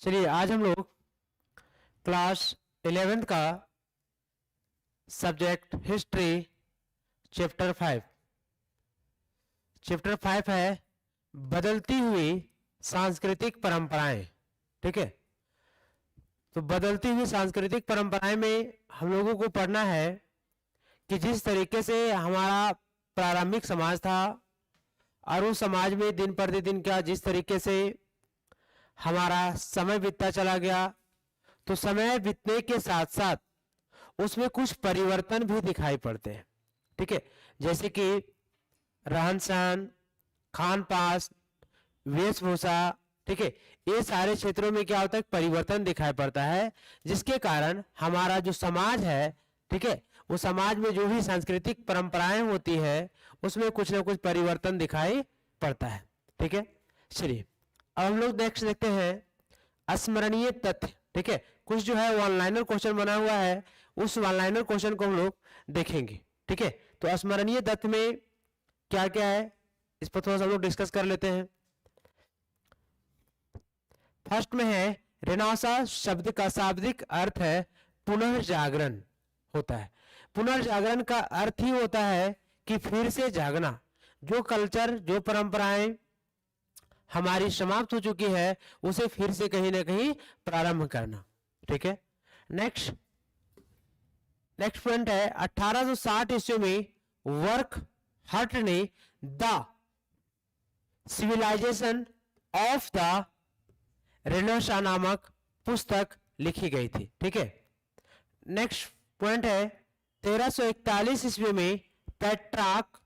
चलिए आज हम लोग क्लास 11th का सब्जेक्ट हिस्ट्री चैप्टर 5 है बदलती हुई सांस्कृतिक परंपराएं। ठीक है, तो बदलती हुई सांस्कृतिक परंपराएं में हम लोगों को पढ़ना है कि जिस तरीके से हमारा प्रारंभिक समाज था और उस समाज में दिन प्रतिदिन क्या जिस तरीके से हमारा समय बीतता चला गया, तो समय बीतने के साथ साथ उसमें कुछ परिवर्तन भी दिखाई पड़ते हैं। ठीक है, जैसे कि रहन सहन, खान पान, वेशभूषा। ठीक है, ये सारे क्षेत्रों में क्या होता है, परिवर्तन दिखाई पड़ता है, जिसके कारण हमारा जो समाज है, ठीक है, वो समाज में जो भी सांस्कृतिक परंपराएं होती है उसमें कुछ ना कुछ परिवर्तन दिखाई पड़ता है। ठीक है, चलिए अब हम लोग नेक्स्ट देखते हैं स्मरणीय तथ्य। ठीक है, कुछ जो है वन लाइनर क्वेश्चन बना हुआ है, उस वन लाइनर क्वेश्चन को हम लोग देखेंगे। ठीक है, तो स्मरणीय तथ्य में क्या क्या है इस पर थोड़ा सा हम लोग डिस्कस कर लेते हैं। फर्स्ट में है रेनेसां शब्द का शाब्दिक अर्थ है पुनर्जागरण होता है। पुनर्जागरण का अर्थ ही होता है कि फिर से जागना, जो कल्चर जो परंपराएं हमारी समाप्त हो चुकी है उसे फिर से कहीं ना कहीं प्रारंभ करना। ठीक है, नेक्स्ट पॉइंट है 1860 ईस्वी में वर्क हट ने the civilization of the renaissance नामक पुस्तक लिखी गई थी। ठीक है, नेक्स्ट पॉइंट है 1341 ईस्वी में पेट्रार्क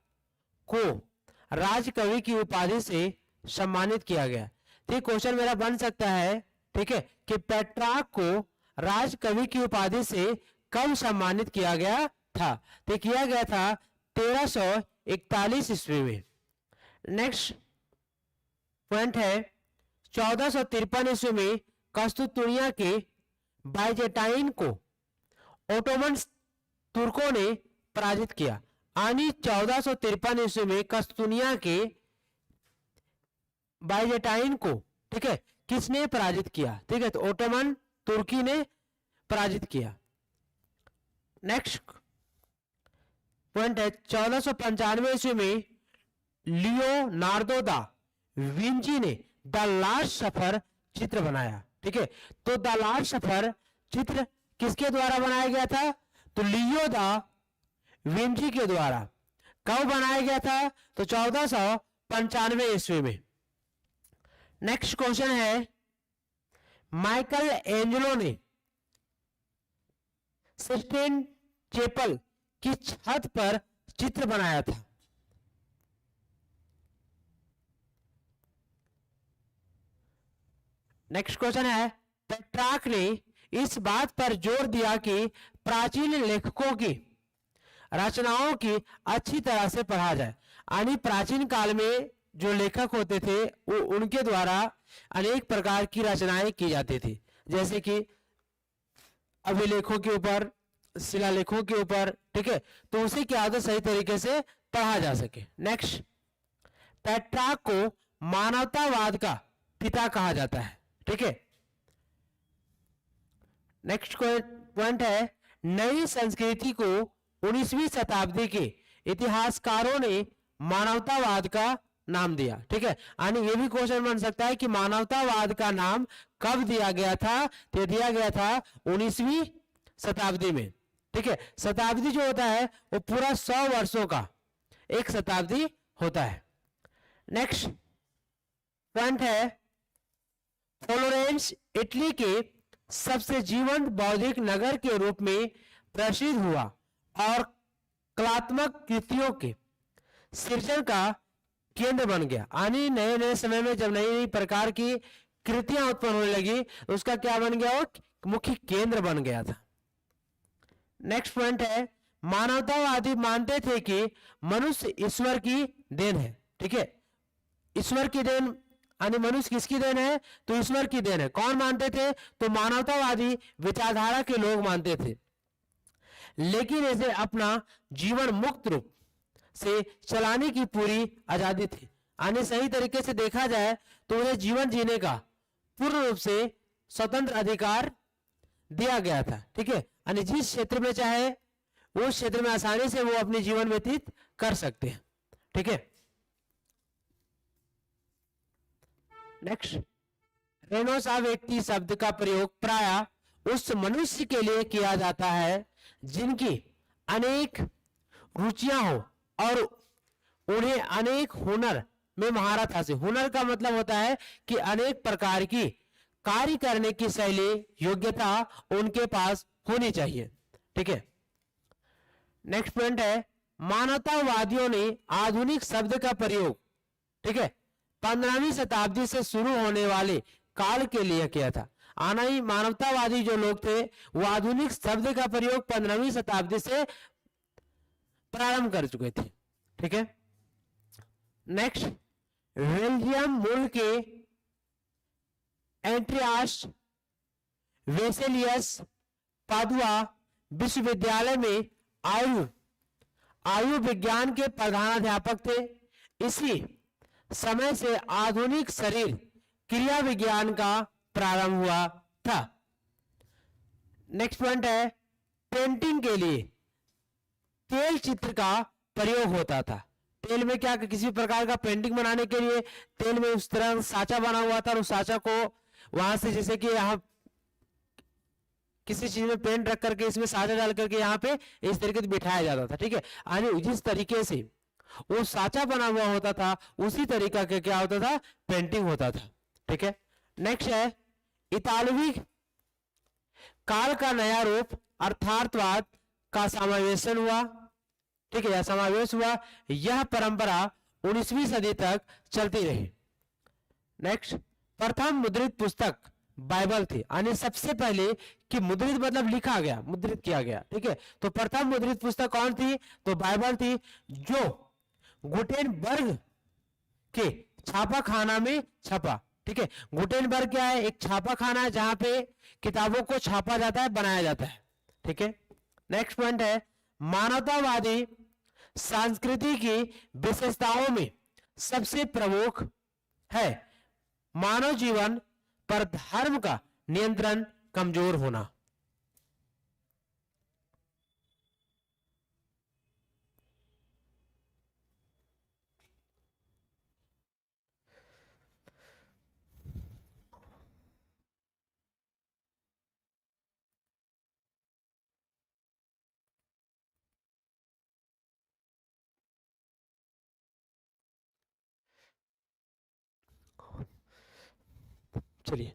को राजकवि की उपाधि से सम्मानित किया गया। तो क्वेश्चन मेरा बन सकता है, ठीक है, कि पेट्रार्क को राजकवि की उपाधि से कब सम्मानित किया गया था? तो किया गया था 1341 ईस्वी में। नेक्स्ट पॉइंट है 1453 ईस्वी में कस्तुतुनिया के बाइजेंटाइन को ओटोमन तुर्कों ने पराजित किया। यानी 1453 ईस्वी में कस्तुतुनिया के बाइजेंटाइन को, ठीक है, किसने पराजित किया? ठीक है, तो ओटोमन तुर्की ने पराजित किया। नेक्स्ट पॉइंट है 1495 ईस्वी में लियोनार्दो दा विंची ने द लास्ट सफर चित्र बनाया। ठीक है, तो द लास्ट सफर चित्र किसके द्वारा बनाया गया था? तो लियो दा विंची के द्वारा। कब बनाया गया था? तो 1495 ईस्वी में। नेक्स्ट क्वेश्चन है माइकल एंजेलो ने सिस्टीन चैपल की छत पर चित्र बनाया था। नेक्स्ट क्वेश्चन है पेट्रार्क ने इस बात पर जोर दिया कि प्राचीन लेखकों की रचनाओं की अच्छी तरह से पढ़ा जाए। यानी प्राचीन काल में जो लेखक होते थे वो उनके द्वारा अनेक प्रकार की रचनाएं की जाती थी, जैसे कि अभिलेखों के ऊपर, शिलालेखों के ऊपर। ठीक है, तो उसे क्या होता सही तरीके से पढ़ा जा सके। नेक्स्ट पेट्रार्क को मानवतावाद का पिता कहा जाता है। ठीक है, नेक्स्ट पॉइंट है नई संस्कृति को 19वीं शताब्दी के इतिहासकारों ने मानवतावाद का नाम दिया। ठीक है, यानी ये भी क्वेश्चन बन सकता है कि मानवतावाद का नाम कब दिया गया था? तो दिया गया था 19वीं शताब्दी में। ठीक है, शताब्दी जो होता है वो पूरा 100 वर्षों का एक शताब्दी होता है। नेक्स्ट पॉइंट है फ्लोरेंस इटली के सबसे जीवंत बौद्धिक नगर के रूप में प्रसिद्ध हुआ और कलात्मक कृतियों के सृजन का केंद्र बन गया। यानी नए नए समय में जब नई नई प्रकार की कृतियां उत्पन्न होने लगी, उसका क्या बन गया? वो मुख्य केंद्र बन गया था। नेक्स्ट पॉइंट है मानवतावादी मानते थे कि मनुष्य ईश्वर की देन है। ठीक है, ईश्वर की देन यानी मनुष्य किसकी देन है? तो ईश्वर की देन है। कौन मानते थे? तो मानवतावादी विचारधारा के लोग मानते थे, लेकिन इसे अपना जीवन मुक्त रूप से चलाने की पूरी आजादी थी। यानी सही तरीके से देखा जाए तो उन्हें जीवन जीने का पूर्ण रूप से स्वतंत्र अधिकार दिया गया था, ठीक है। यानी जिस क्षेत्र में चाहे उस क्षेत्र में आसानी से वो अपने जीवन व्यतीत कर सकते हैं, ठीक है। नेक्स्ट, रेनेसां व्यक्ति शब्द का प्रयोग प्रायः उस मनुष्य के लिए किया जाता है जिनकी अनेक रुचियां हो और उन्हें अनेक हुनर में महारत हासिल। हुनर का मतलब होता है कि अनेक प्रकार की कार्य करने की शैली, योग्यता उनके पास होनी चाहिए, ठीक है। नेक्स्ट पॉइंट है, मानवतावादियों ने आधुनिक शब्द का प्रयोग, ठीक है, 15वीं शताब्दी से शुरू होने वाले काल के लिए किया था। आना ही मानवतावादी जो लोग थे वो आधुनिक शब्द का प्रयोग 15वीं शताब्दी से प्रारंभ कर चुके थे, ठीक है। नेक्स्ट, बेल्जियम मूल के एंट्रियास वेसेलियस पादुआ विश्वविद्यालय में आयु विज्ञान के प्रधानाध्यापक थे। इसी समय से आधुनिक शरीर क्रिया विज्ञान का प्रारंभ हुआ था। नेक्स्ट पॉइंट है, पेंटिंग के लिए तेल चित्र का प्रयोग होता था। तेल में क्या, किसी प्रकार का पेंटिंग बनाने के लिए तेल में उस तरह साचा बना हुआ था और उस साचा को वहां से, जैसे कि यहाँ किसी चीज में पेंट रख करके इसमें साचा डाल करके यहाँ पे इस तरीके से बिठाया जाता था, ठीक है। यानी जिस तरीके से वो साचा बना हुआ होता था उसी तरीका के क्या होता था, पेंटिंग होता था, ठीक है। नेक्स्ट है, इतालवी काल का नया रूप अर्थार्थवाद का समावेशन हुआ, ठीक है, यह समावेश हुआ। यह परंपरा 19वीं सदी तक चलती रही। नेक्स्ट, प्रथम मुद्रित पुस्तक बाइबल थी। यानी सबसे पहले कि मुद्रित मतलब लिखा गया, मुद्रित किया गया, ठीक है। तो प्रथम मुद्रित पुस्तक कौन थी, तो बाइबल थी, जो गुटेनबर्ग के छापाखाना में छपा, ठीक है। गुटेनबर्ग क्या है, एक छापाखाना है जहां पे किताबों को छापा जाता है, बनाया जाता है, ठीक है। नेक्स्ट पॉइंट है, मानवतावादी संस्कृति की विशेषताओं में सबसे प्रमुख है मानव जीवन पर धर्म का नियंत्रण कमजोर होना। चलिए,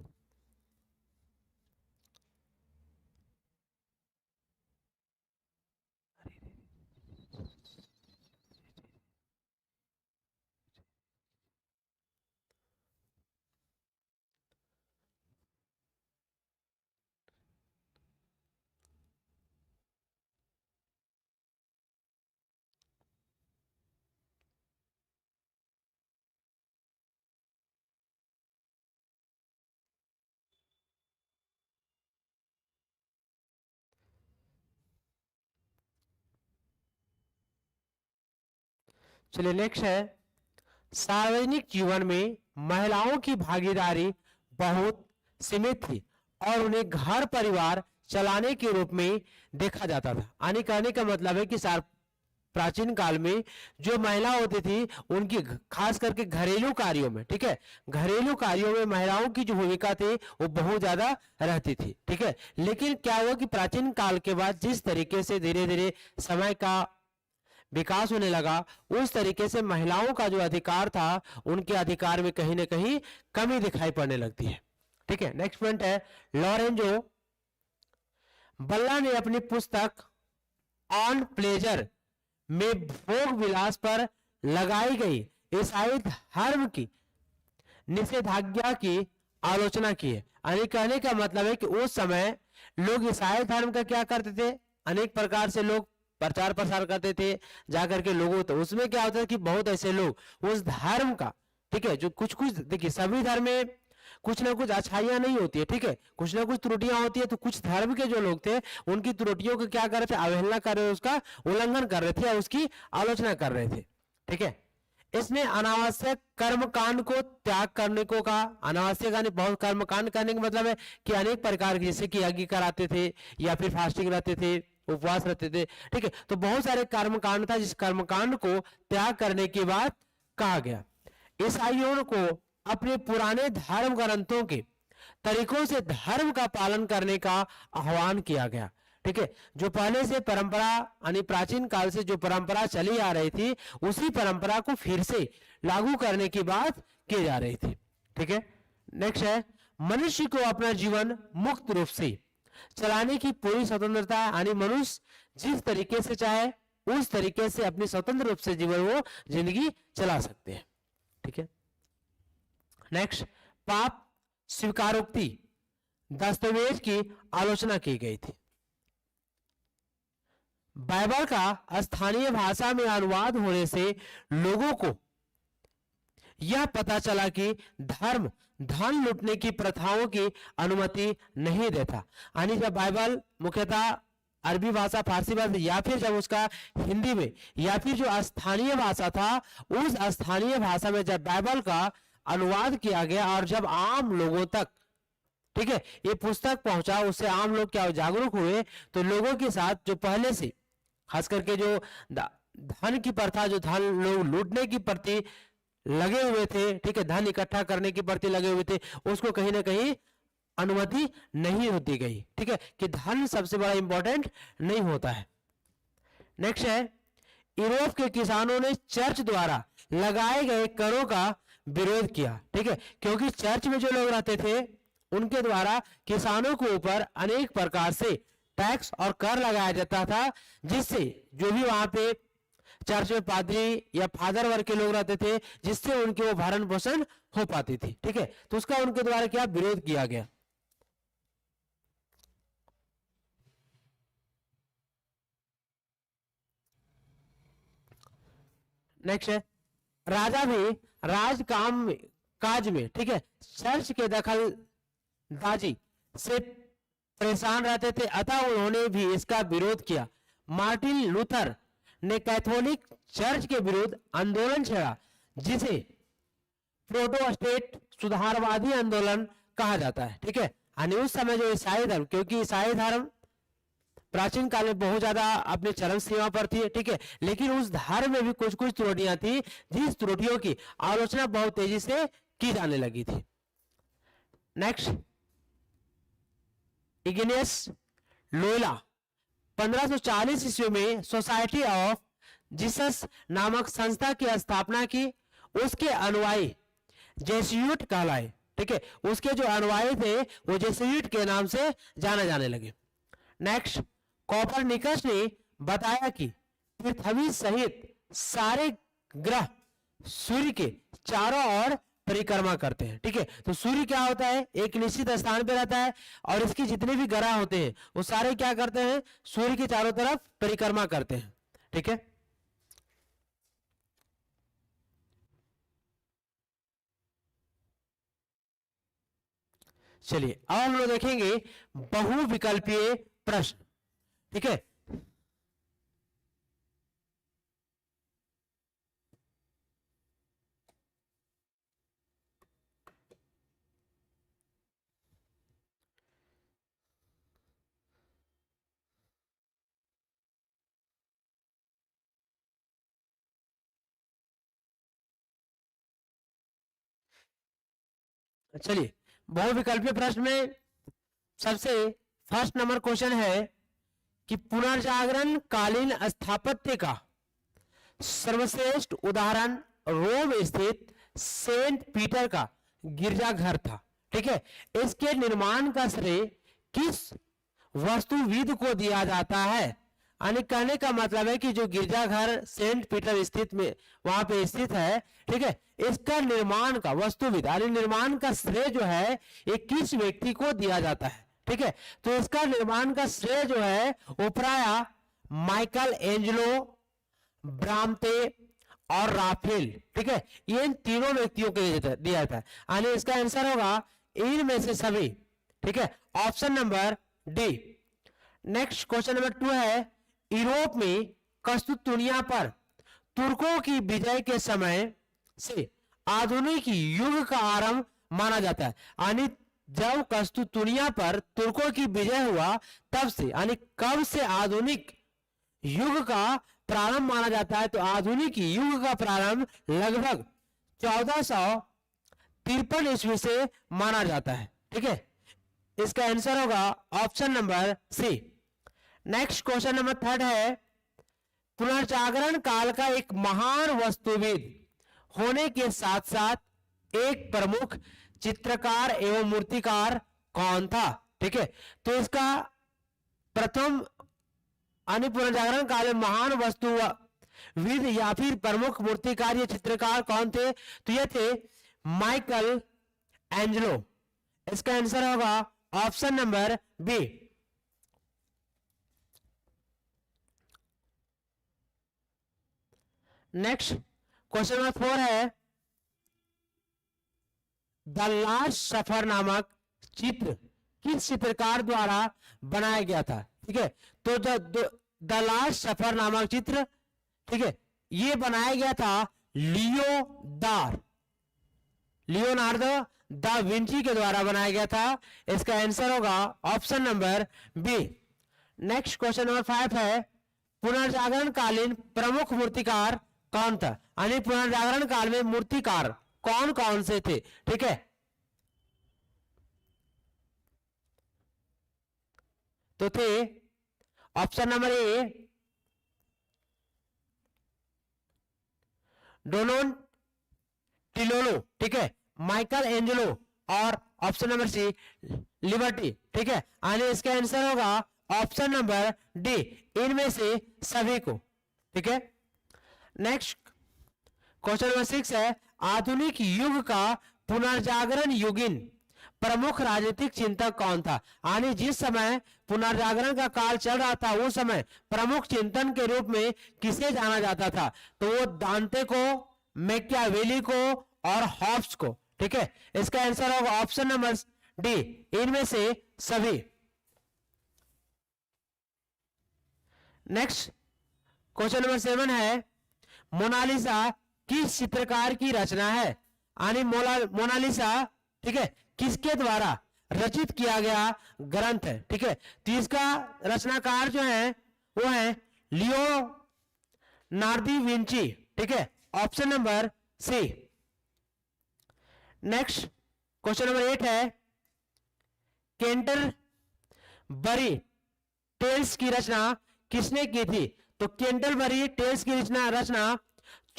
चलिए नेक्स्ट है, सार्वजनिक जीवन में महिलाओं की भागीदारी बहुत सीमित थी और उन्हें घर परिवार चलाने के रूप में देखा जाता था। यानी कहने का मतलब है कि प्राचीन काल में जो महिला होती थी उनकी खास करके घरेलू कार्यों में, ठीक है, घरेलू कार्यों में महिलाओं की जो भूमिका थी वो बहुत ज्यादा रहती थी, ठीक है। लेकिन क्या हुआ कि प्राचीन काल के बाद जिस तरीके से धीरे धीरे समय का विकास होने लगा, उस तरीके से महिलाओं का जो अधिकार था उनके अधिकार में कहीं ना कहीं कमी दिखाई पड़ने लगती है, ठीक है। नेक्स्ट पॉइंट है, लॉरेंजो बल्ला ने अपनी पुस्तक ऑन प्लेजर में भोग विलास पर लगाई गई ईसाई धर्म की निषेधाज्ञा की आलोचना की है। यानी कहने का मतलब है कि उस समय लोग ईसाई धर्म का क्या करते थे, अनेक प्रकार से लोग प्रचार प्रसार करते थे जाकर के लोगों, तो उसमें क्या होता है कि बहुत ऐसे लोग उस धर्म का, ठीक है, जो कुछ कुछ देखिए सभी धर्म में कुछ ना कुछ अच्छाइयां नहीं होती है, ठीक है, कुछ ना कुछ त्रुटियां होती है। तो कुछ धर्म के जो लोग थे उनकी त्रुटियों को क्या कर रहे थे, अवहेलना कर रहे थे, उसका उल्लंघन कर रहे थे या उसकी आलोचना कर रहे थे, ठीक है। इसने अनावश्यक कर्मकांड को त्याग करने को कहा। अनावश्यक यानी बहुत कर्मकांड करने का मतलब है कि अनेक प्रकार के, जैसे कि यज्ञ कराते थे या फिर फास्टिंग रहते थे, उपवास रहते थे, ठीक है। तो बहुत सारे कर्मकांड था जिस कर्मकांड को त्याग करने की बात कहा गया। ईसाइयों को अपने पुराने धर्म ग्रंथों के तरीकों से धर्म का पालन करने का आह्वान किया गया, ठीक है। जो पहले से परंपरा यानी प्राचीन काल से जो परंपरा चली आ रही थी उसी परंपरा को फिर से लागू करने की बात की जा रही थी, ठीक है। नेक्स्ट है, मनुष्य को अपना जीवन मुक्त रूप से चलाने की पूरी स्वतंत्रता है, यानी मनुष्य जिस तरीके से चाहे उस तरीके से अपनी स्वतंत्र रूप से जीवन वो जिंदगी चला सकते हैं, ठीक है। नेक्स्ट, पाप स्वीकारोक्ति दस्तावेज की आलोचना की गई थी। बाइबल का स्थानीय भाषा में अनुवाद होने से लोगों को यह पता चला कि धर्म धन लूटने की प्रथाओं की अनुमति नहीं देता। यानी जब बाइबल मुख्यतः अरबी भाषा, फारसी भाषा या फिर जब उसका हिंदी में या फिर जो स्थानीय भाषा था उस स्थानीय भाषा में जब बाइबल का अनुवाद किया गया और जब आम लोगों तक, ठीक है, ये पुस्तक पहुंचा, उससे आम लोग क्या जागरूक हुए, तो लोगों के साथ जो पहले से खास करके जो धन की प्रथा, जो धन लोग लूटने की प्रति लगे हुए थे, ठीक है, धन इकट्ठा करने की प्रति लगे हुए थे, उसको कहीं ना कहीं अनुमति नहीं होती गई, ठीक है, कि धन सबसे बड़ा इंपॉर्टेंट नहीं होता है। नेक्स्ट है, यूरोप के किसानों ने चर्च द्वारा लगाए गए करों का विरोध किया, ठीक है, क्योंकि चर्च में जो लोग रहते थे उनके द्वारा किसानों के ऊपर अनेक प्रकार से टैक्स और कर लगाया जाता था, जिससे जो भी वहां पे चर्च में पादरी या फादर वर्ग के लोग रहते थे, जिससे उनके वो भरण पोषण हो पाती थी, ठीक है। तो उसका उनके द्वारा क्या विरोध किया गया। नेक्स्ट है, राजा भी राज काम काज में, ठीक है, चर्च के दखलंदाजी से परेशान रहते थे, अतः उन्होंने भी इसका विरोध किया। मार्टिन लूथर ने कैथोलिक चर्च के विरुद्ध आंदोलन छेड़ा, जिसे प्रोटेस्टेंट सुधारवादी आंदोलन कहा जाता है, ठीक है। यानी उस समय जो ईसाई धर्म, क्योंकि ईसाई धर्म प्राचीन काल में बहुत ज्यादा अपने चरम सीमा पर थी, ठीक है, लेकिन उस धर्म में भी कुछ कुछ त्रुटियां थी, जिस त्रुटियों की आलोचना बहुत तेजी से की जाने लगी थी। नेक्स्ट, इग्नेस लोयला 1540 ईस्वी में सोसाइटी ऑफ जीसस नामक संस्था की स्थापना की। उसके अनुयायी जेसुइट कहलाए, ठीक है, उसके जो अनुयायी थे वो जेसुइट के नाम से जाने जाने लगे। नेक्स्ट, कोपरनिकस ने बताया कि पृथ्वी सहित सारे ग्रह सूर्य के चारों ओर परिक्रमा करते हैं, ठीक है। तो सूर्य क्या होता है, एक निश्चित स्थान पे रहता है और इसके जितने भी ग्रह होते हैं वो सारे क्या करते हैं, सूर्य के चारों तरफ परिक्रमा करते हैं, ठीक है। चलिए अब हम लोग देखेंगे बहुविकल्पीय प्रश्न, ठीक है। चलिए बहुविकल्पीय प्रश्न में सबसे फर्स्ट नंबर क्वेश्चन है कि पुनर्जागरण कालीन स्थापत्य का सर्वश्रेष्ठ उदाहरण रोम स्थित सेंट पीटर का गिरजाघर था, ठीक है। इसके निर्माण का श्रेय किस वास्तुविद को दिया जाता है। यानी कहने का मतलब है कि जो गिरजाघर सेंट पीटर स्थित में वहां पे स्थित है, ठीक है, इसका निर्माण का वास्तुविद यानी निर्माण का श्रेय जो है ये किस व्यक्ति को दिया जाता है, ठीक है। तो इसका निर्माण का श्रेय जो है वो प्राय माइकल एंजेलो, ब्राम्ते और राफेल, ठीक है, ये इन तीनों व्यक्तियों को दिया जाता है। यानी इसका आंसर होगा इनमें से सभी, ठीक है, option number D. Next question number 2 है यूरोप में कस्तुतुनिया पर तुर्कों की विजय के समय से आधुनिक युग का आरंभ माना जाता है। यानी जब कस्तुतुनिया पर तुर्कों की विजय हुआ तब से, यानी कब से आधुनिक युग का प्रारंभ माना जाता है, तो आधुनिक युग का प्रारंभ लगभग 1453 ईस्वी से माना जाता है। ठीक है, इसका आंसर होगा option number C. Next question number 3 है, पुनर्जागरण काल का एक महान वास्तुविद होने के साथ साथ एक प्रमुख चित्रकार एवं मूर्तिकार कौन था? ठीक है, तो इसका प्रथम यानी पुनर्जागरण काल में महान वास्तुविद या फिर प्रमुख मूर्तिकार या चित्रकार कौन थे? तो ये थे माइकल एंजेलो। इसका आंसर होगा option number B. Next question number 4 है, द लास्ट सफर नामक चित्र किस चित्रकार द्वारा बनाया गया था? ठीक है, तो द लास्ट सफर नामक चित्र, ठीक है, ये बनाया गया था लियोनार्दो दा विंची के द्वारा बनाया गया था। इसका आंसर होगा option number B. Next question number 5 है, पुनर्जागरण कालीन प्रमुख मूर्तिकार कौन था? यानी पुनर्जागरण काल में मूर्तिकार कौन कौन से थे? ठीक है, तो थे ऑप्शन नंबर ए डोनाटिलो, ठीक है, माइकल एंजेलो, और ऑप्शन नंबर सी लिबर्टी। ठीक है, यानी इसका आंसर होगा ऑप्शन नंबर डी, इनमें से सभी को। ठीक है, नेक्स्ट क्वेश्चन नंबर 6 है, आधुनिक युग का पुनर्जागरण युगीन प्रमुख राजनीतिक चिंतक कौन था? यानी जिस समय पुनर्जागरण का काल चल रहा था उस समय प्रमुख चिंतन के रूप में किसे जाना जाता था? तो वो दांते को, मैकियावेली को और हॉब्स को। ठीक है, इसका आंसर होगा ऑप्शन नंबर डी, इनमें से सभी। नेक्स्ट क्वेश्चन नंबर 7 है, मोनालिसा किस चित्रकार की रचना है? यानी मोनालिसा, ठीक है, किसके द्वारा रचित किया गया ग्रंथ है? ठीक है, तो इसका रचनाकार जो है वो है लियोनार्दो विंची। ठीक है, option number C. Next question number 8 है, कैंटरबरी टेल्स की रचना किसने की थी? तो कैंटरबरी टेल्स की रचना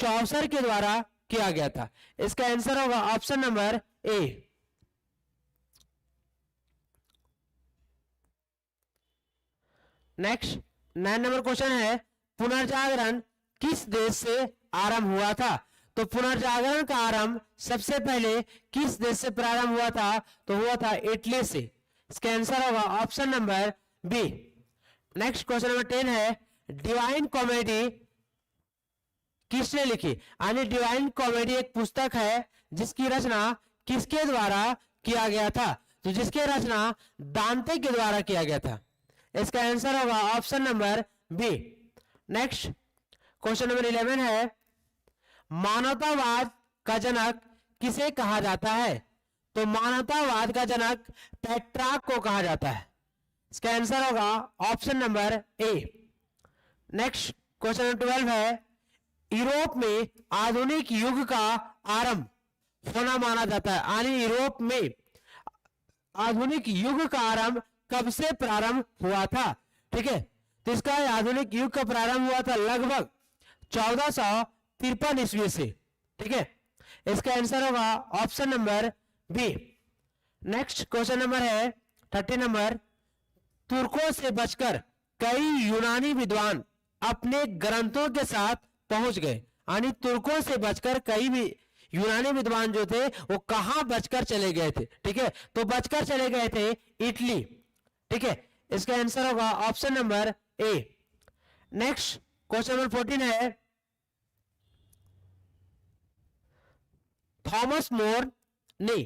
चौसर के द्वारा किया गया था। इसका आंसर होगा option number A. Next 9 number question है, पुनर्जागरण किस देश से आरंभ हुआ था? तो पुनर्जागरण का आरंभ सबसे पहले किस देश से प्रारंभ हुआ था? तो हुआ था इटली से। इसका आंसर होगा option number B. Next question number 10 है, डिवाइन कॉमेडी किसने लिखी? यानी डिवाइन कॉमेडी एक पुस्तक है जिसकी रचना किसके द्वारा किया गया था? तो जिसकी रचना दांते के द्वारा किया गया था। इसका आंसर होगा option number B. Next question number 11 है, मानवतावाद का जनक किसे कहा जाता है? तो मानवतावाद का जनक पेट्रार्क को कहा जाता है। इसका आंसर होगा option number A. Next question number 12 है, यूरोप में आधुनिक युग का आरंभ होना माना जाता है। यानी यूरोप में आधुनिक युग का आरंभ कब से प्रारंभ हुआ था? ठीक है, तो इसका आधुनिक युग का प्रारंभ हुआ था लगभग 1453 ईस्वी से। ठीक है, इसका आंसर होगा option number B. Next question number है 30 नंबर, तुर्कों से बचकर कई यूनानी विद्वान अपने ग्रंथों के साथ पहुंच गए। यानी तुर्कों से बचकर कई भी यूनानी विद्वान जो थे वो कहां बचकर चले गए थे? ठीक है, तो बचकर चले गए थे इटली। ठीक है, इसका आंसर होगा option number A. Next question number 14 है, थॉमस मोर ने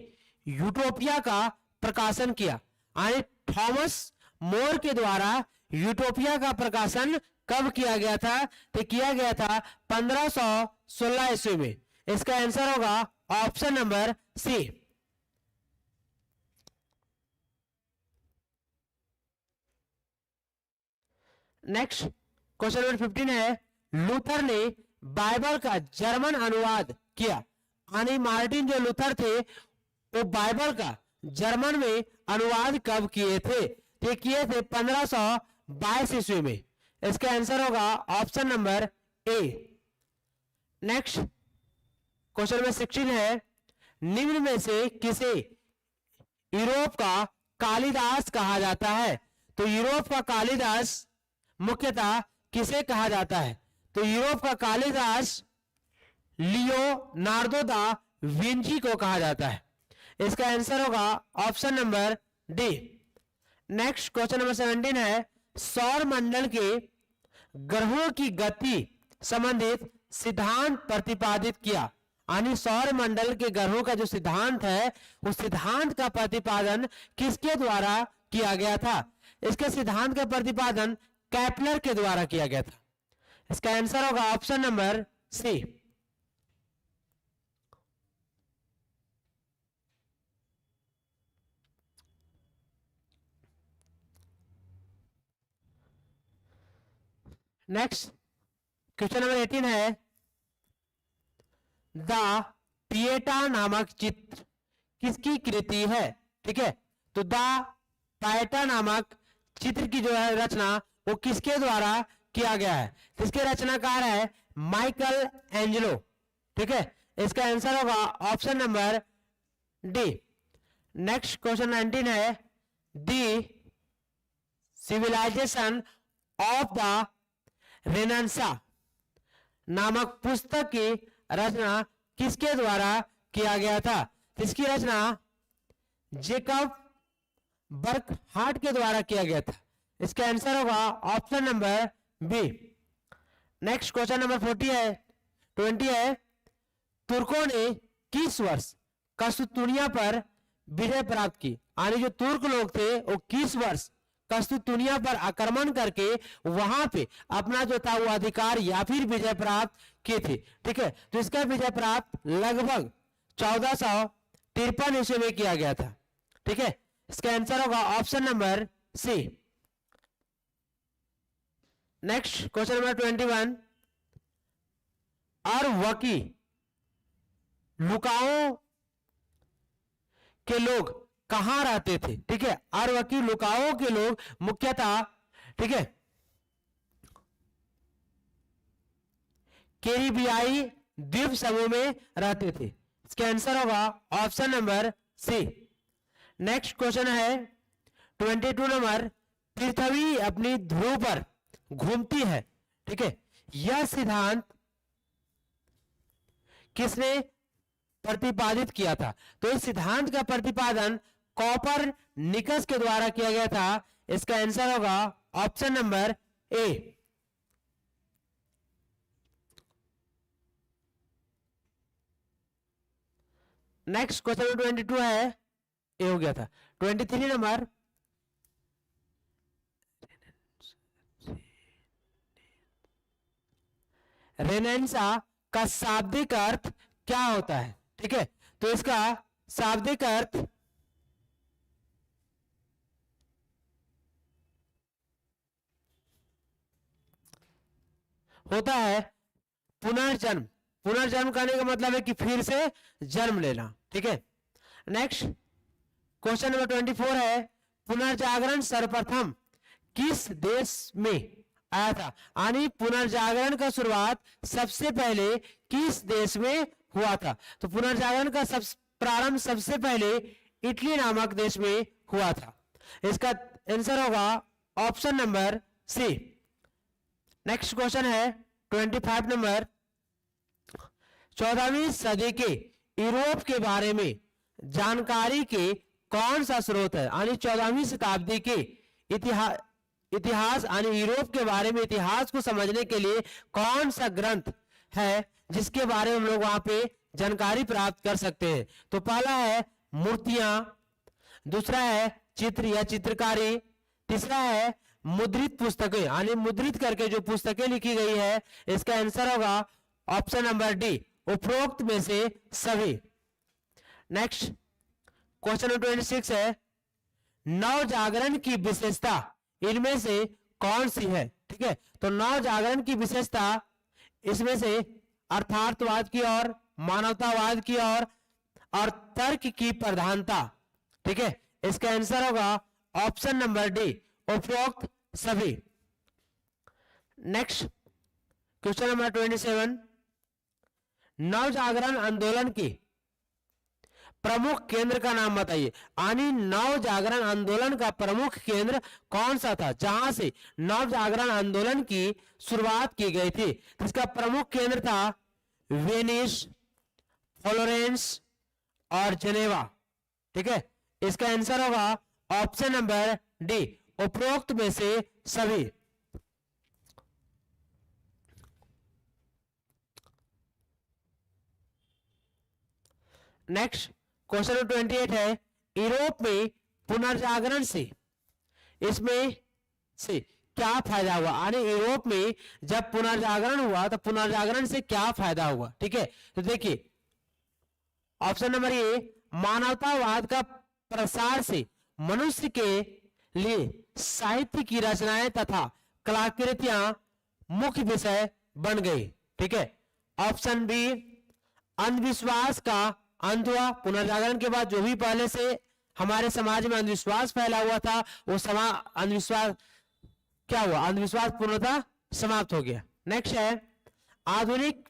यूटोपिया का प्रकाशन किया। यानी थॉमस मोर के द्वारा यूटोपिया का प्रकाशन कब किया गया था? तो किया गया था 1516 ईस्वी में। इसका आंसर होगा option number C. Next question number 15 है, लूथर ने बाइबल का जर्मन अनुवाद किया। यानी मार्टिन जो लूथर थे वो बाइबल का जर्मन में अनुवाद कब किए थे? ये किए थे 1522 ईस्वी में। इसका आंसर होगा option number A. Next question number 16 है, निम्न में से किसे यूरोप का कालिदास कहा जाता है? तो यूरोप का कालिदास मुख्यतः किसे कहा जाता है? तो यूरोप का कालिदास लियोनार्दो दा विंची को कहा जाता है। इसका आंसर होगा option number D. Next question number 17 है, सौर मंडल के ग्रहों की गति संबंधित सिद्धांत प्रतिपादित किया। यानी सौर मंडल के ग्रहों का जो सिद्धांत है उस सिद्धांत का प्रतिपादन किसके द्वारा किया गया था? इसके सिद्धांत का प्रतिपादन केपलर के द्वारा किया गया था। इसका आंसर होगा option number C. Next question number 18 है, द पिएटा नामक चित्र किसकी कृति है? ठीक है, तो द पिएटा नामक चित्र की जो है रचना वो किसके द्वारा किया गया है? इसके रचनाकार है माइकल एंजेलो। ठीक है, इसका आंसर होगा option number D. Next question 19 है, the civilization of the renaissance नामक पुस्तक की रचना किसके द्वारा किया गया था? इसकी रचना जेकब बर्कहार्ट के द्वारा किया गया था। इसका आंसर होगा option number B. Next question number 20 है, तुर्कों ने किस वर्ष कस्तूरिया पर विजय प्राप्त की? यानी जो तुर्क लोग थे वो किस वर्ष कस्तूरिया पर आक्रमण करके वहां पे अपना जो था वो अधिकार या फिर विजय प्राप्त किए थे? ठीक है, तो इसका विजय प्राप्त लगभग 1453 ईस्वी में किया गया था। ठीक है, इसका आंसर होगा option number C. Next question number 21, अरवकी लुकाओं के लोग कहां रहते थे? ठीक है, अरवकी लुकाओं के लोग मुख्यतः, ठीक है, कैरिबियाई द्वीप समूह में रहते थे। इसका आंसर होगा option number C. Next question है 22 नंबर, पृथ्वी अपनी ध्रुव पर घूमती है। ठीक है, यह सिद्धांत किसने प्रतिपादित किया था? तो इस सिद्धांत का प्रतिपादन कोपरनिकस के द्वारा किया गया था। इसका आंसर होगा option number A. Next question 22 है, ए हो गया था। 23 नंबर, रेनेसां का शाब्दिक अर्थ क्या होता है? ठीक है, तो इसका शाब्दिक अर्थ होता है पुनर्जन्म। पुनर्जन्म करने का मतलब है कि फिर से जन्म लेना। ठीक है, नेक्स्ट क्वेश्चन नंबर 24 है, पुनर्जागरण सर्वप्रथम किस देश में आया था? यानी पुनर्जागरण का शुरुआत सबसे पहले किस देश में हुआ था? तो पुनर्जागरण का प्रारंभ सबसे पहले इटली नामक देश में हुआ था। इसका आंसर होगा option number C. Next question है 25 नंबर, 14वीं सदी के यूरोप के बारे में जानकारी के कौन सा स्रोत है? यानी 14वीं शताब्दी के इतिहास यानी यूरोप के बारे में इतिहास को समझने के लिए कौन सा ग्रंथ है जिसके बारे में हम लोग वहां पे जानकारी प्राप्त कर सकते हैं? तो पहला है मूर्तियां, दूसरा है चित्र या चित्रकारी, तीसरा है मुद्रित पुस्तकें यानी मुद्रित करके जो पुस्तकें लिखी गई है। इसका आंसर होगा ऑप्शन नंबर डी, उपरोक्त में से सभी। नेक्स्ट क्वेश्चन नंबर 26 है, नव जागरण की विशेषता इनमें से कौन सी है? ठीक है, तो नव जागरण की विशेषता इसमें से अर्थार्थवाद की ओर, मानवतावाद की ओर और तर्क की प्रधानता। ठीक है, इसका आंसर होगा ऑप्शन नंबर डी, उपरोक्त सभी। नेक्स्ट क्वेश्चन नंबर 27, नव जागरण आंदोलन की प्रमुख केंद्र का नाम बताइए। यानी नव जागरण आंदोलन का प्रमुख केंद्र कौन सा था जहां से नव जागरण आंदोलन की शुरुआत की गई थी? इसका प्रमुख केंद्र था वेनिस, फ्लोरेंस और जेनेवा। ठीक है, इसका आंसर होगा ऑप्शन नंबर डी, उपरोक्त में से सभी। नेक्स्ट क्वेश्चन नंबर 28 है, यूरोप में पुनर्जागरण से इसमें से क्या फायदा हुआ? यानी यूरोप में जब पुनर्जागरण हुआ तो पुनर्जागरण से क्या फायदा हुआ? ठीक है, तो देखिए ऑप्शन नंबर ए, मानवतावाद का प्रसार से मनुष्य के लिए साहित्य की रचनाएं तथा कलाकृतियां मुख्य विषय बन गई। ठीक है, ऑप्शन बी, अंधविश्वास का अंत हुआ। पुनर्जागरण के बाद जो भी पहले से हमारे समाज में अंधविश्वास फैला हुआ था वो अंधविश्वास क्या हुआ? अंधविश्वास पूर्णतः समाप्त हो गया। नेक्स्ट है, आधुनिक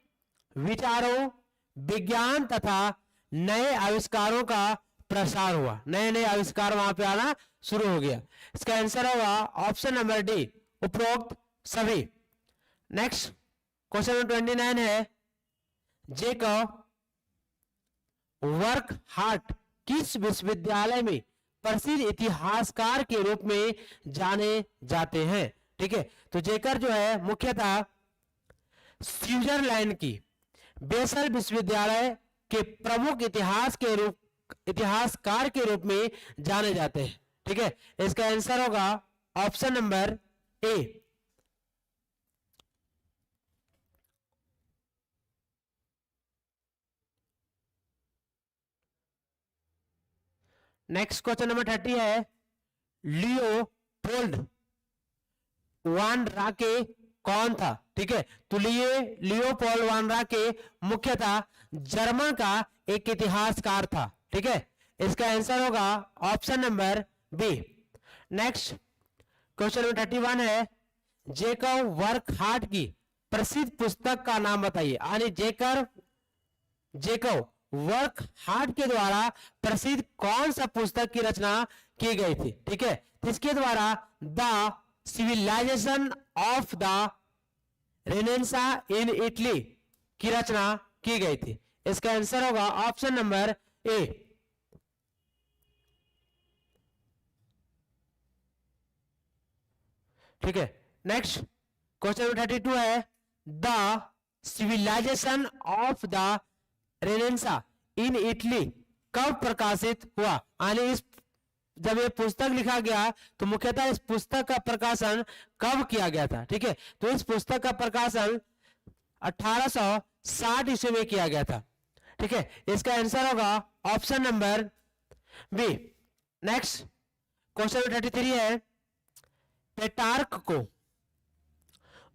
विचारों, विज्ञान तथा नए आविष्कारों का प्रसार हुआ। नए नए आविष्कार वहां पे आना शुरू हो गया। इसका आंसर होगा ऑप्शन नंबर डी, उपरोक्त सभी। नेक्स्ट क्वेश्चन नंबर 29 है, जेकब वर्क हार्ट किस विश्वविद्यालय में प्रसिद्ध इतिहासकार के रूप में जाने जाते हैं? ठीक है, तो जेकर जो है मुख्यतः स्विट्जरलैंड की बेसल विश्वविद्यालय के प्रमुख इतिहासकार के रूप में जाने जाते हैं। ठीक है, इसका आंसर होगा option number A. Next question number 30 है, लियोपोल्ड वान राके कौन था? ठीक है, तो लियोपोल्ड वान राके मुख्यतः जर्मन का एक इतिहासकार था। ठीक है, इसका आंसर होगा option number B. Next question number 31 है, जेकब वर्कहार्ट की प्रसिद्ध पुस्तक का नाम बताइए। यानी जेकब वर्कहार्ट के द्वारा प्रसिद्ध कौन सा पुस्तक की रचना की गई थी? ठीक है, इसके द्वारा the civilization of the renaissance in Italy की रचना की गई थी। इसका आंसर होगा ऑप्शन नंबर ए। ठीक है, नेक्स्ट क्वेश्चन नंबर 32 है, the civilization of the renaissance in Italy कब प्रकाशित हुआ? यानी इस जब ये पुस्तक लिखा गया तो मुख्यतः इस पुस्तक का प्रकाशन कब किया गया था? ठीक है, तो इस पुस्तक का प्रकाशन 1860 ईस्वी में किया गया था। ठीक है, इसका आंसर होगा option number B. Next question number 33 है, पेटार्क को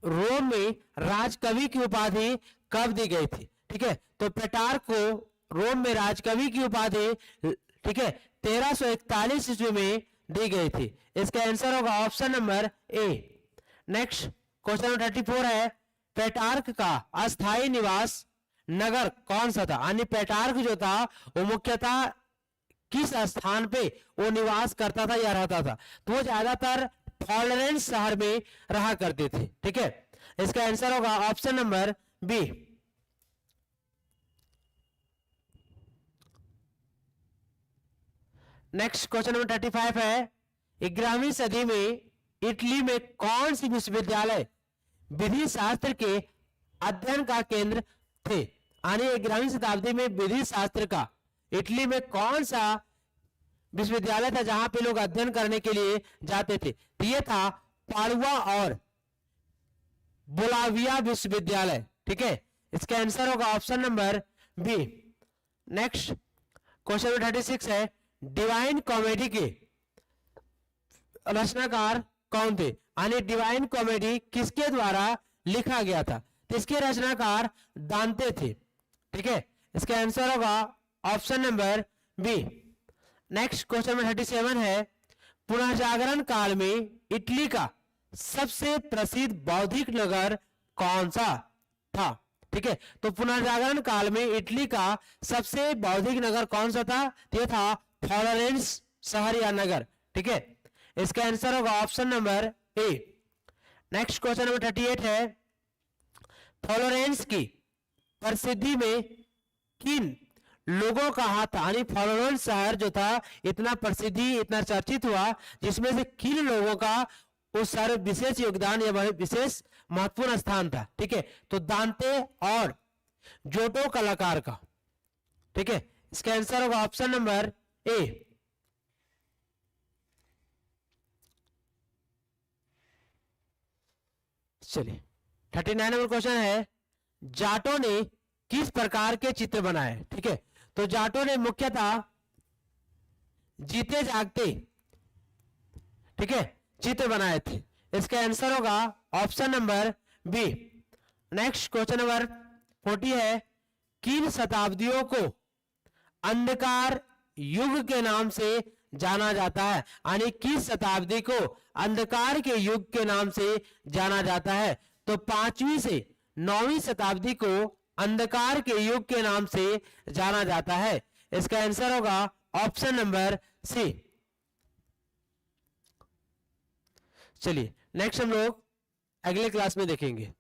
रोम में राजकवि की उपाधि कब दी गई थी? ठीक है, तो पेटार्क को रोम में राजकवि की उपाधि ठीक है 1341 ईस्वी में दी गई थी। इसका आंसर होगा option number A. Next question number 34 है, पेटार्क का अस्थायी निवास नगर कौन सा था? यानी पेटार्क जो था वो मुख्यतः किस स्थान पे वो निवास करता था या रहता था? तो वो ज्यादातर फ्लोरेंस शहर में रहा करते थे। ठीक है, इसका आंसर होगा option number B. Next question number 35 है, 11वीं सदी में इटली में कौन सी विश्वविद्यालय विधि शास्त्र के अध्ययन का केंद्र थे? यानी 11वीं शताब्दी में विधि शास्त्र का इटली में कौन सा विश्वविद्यालय था जहां पे लोग अध्ययन करने के लिए जाते थे? तो ये था पाडुआ और बोलाविया विश्वविद्यालय। ठीक है, इसका आंसर होगा option number B. Next question number 36 है, डिवाइन कॉमेडी के रचनाकार कौन थे? यानी डिवाइन कॉमेडी किसके द्वारा लिखा गया था? तो इसके रचनाकार दांते थे। ठीक है, इसका आंसर होगा option number B. Next question number 37 है, पुनर्जागरण काल में इटली का सबसे प्रसिद्ध बौद्धिक नगर कौन सा था? ठीक है, तो पुनर्जागरण काल में इटली का सबसे बौद्धिक नगर कौन सा था? यह था फ्लोरेंस शहर या नगर। ठीक है, इसका आंसर होगा option number A. Next question number 38 है, फ्लोरेंस की प्रसिद्धि में किन लोगों का हाथ था? यानी फ्लोरेंस शहर जो था इतना प्रसिद्धि, इतना चर्चित हुआ, जिसमें से किन लोगों का उस शहर विशेष योगदान या विशेष महत्वपूर्ण स्थान था? ठीक है, तो दांते और जोटो कलाकार का। ठीक है, इसका आंसर होगा ऑप्शन नंबर ए। चलिए 39 नंबर क्वेश्चन है, जाटों ने किस प्रकार के चित्र बनाए? ठीक है, तो जाटों ने मुख्यतः जीते जागते, ठीक है, चित्र बनाए थे। इसका आंसर होगा option number B. Next question number 40 है, किन शताब्दियों को अंधकार युग के नाम से जाना जाता है? यानी किस शताब्दी को अंधकार के युग के नाम से जाना जाता है? तो 5वीं से 9वीं शताब्दी को अंधकार के युग के नाम से जाना जाता है। इसका आंसर होगा ऑप्शन नंबर सी। चलिए नेक्स्ट हम लोग अगले क्लास में देखेंगे।